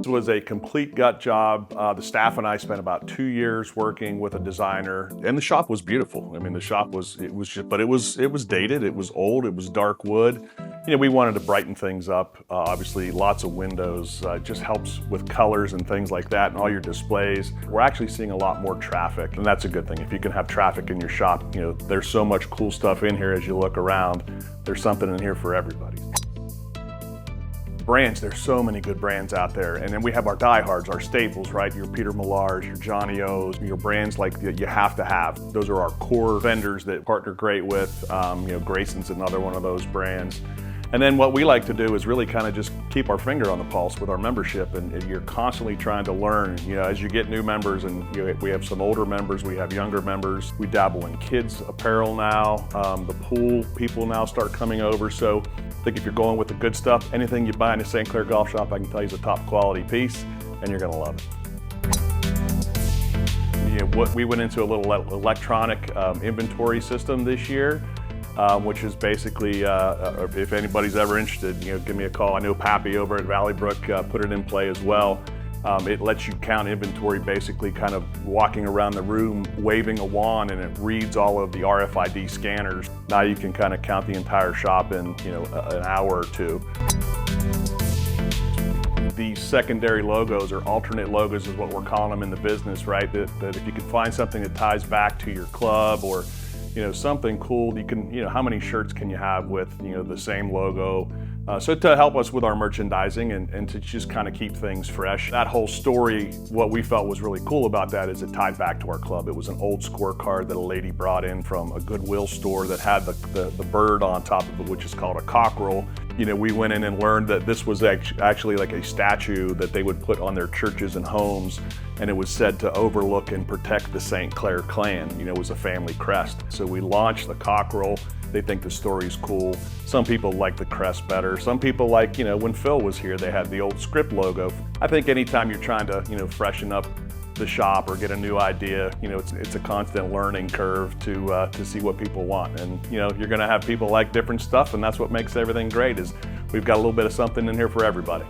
was a complete gut job. The staff and I spent about 2 years working with a designer, and the shop was beautiful. I mean, the shop was but it was dated, it was old, it was dark wood. You know, we wanted to brighten things up. Obviously, lots of windows, just helps with colors and things like that, and all your displays. We're actually seeing a lot more traffic, and that's a good thing. If you can have traffic in your shop, you know, there's so much cool stuff in here as you look around. There's something in here for everybody. Brands, there's so many good brands out there. And then we have our diehards, our staples, right? Your Peter Millar's, your Johnny O's, your brands like that you have to have. Those are our core vendors that partner great with. You know, Grayson's another one of those brands. And then what we like to do is really kind of just keep our finger on the pulse with our membership, and you're constantly trying to learn, you know, as you get new members, and we have some older members, we have younger members. We dabble in kids apparel now. The pool people now start coming over. So I think if you're going with the good stuff, anything you buy in a St. Clair golf shop, I can tell you is a top quality piece, and you're gonna love it. You know, we went into a little electronic inventory system this year. Which is basically, if anybody's ever interested, you know, give me a call. I know Pappy over at Valley Brook put it in play as well. It lets you count inventory, basically kind of walking around the room, waving a wand, and it reads all of the RFID scanners. Now you can kind of count the entire shop in, you know, an hour or two. These secondary logos, or alternate logos is what we're calling them in the business, right? That if you can find something that ties back to your club, or you know, something cool, you can, you know, how many shirts can you have with, you know, the same logo? So to help us with our merchandising and to just kind of keep things fresh. That whole story, what we felt was really cool about that is it tied back to our club. It was an old scorecard that a lady brought in from a Goodwill store that had the bird on top of it, which is called a cockerel. You know, we went in and learned that this was actually like a statue that they would put on their churches and homes, and it was said to overlook and protect the St. Clair clan. You know, it was a family crest. So we launched the cockerel. They think the story's cool. Some people like the crest better. Some people like, you know, when Phil was here, they had the old script logo. I think anytime you're trying to, you know, freshen up the shop or get a new idea, you know, it's a constant learning curve to see what people want. And, you know, you're gonna have people like different stuff, and that's what makes everything great, is we've got a little bit of something in here for everybody.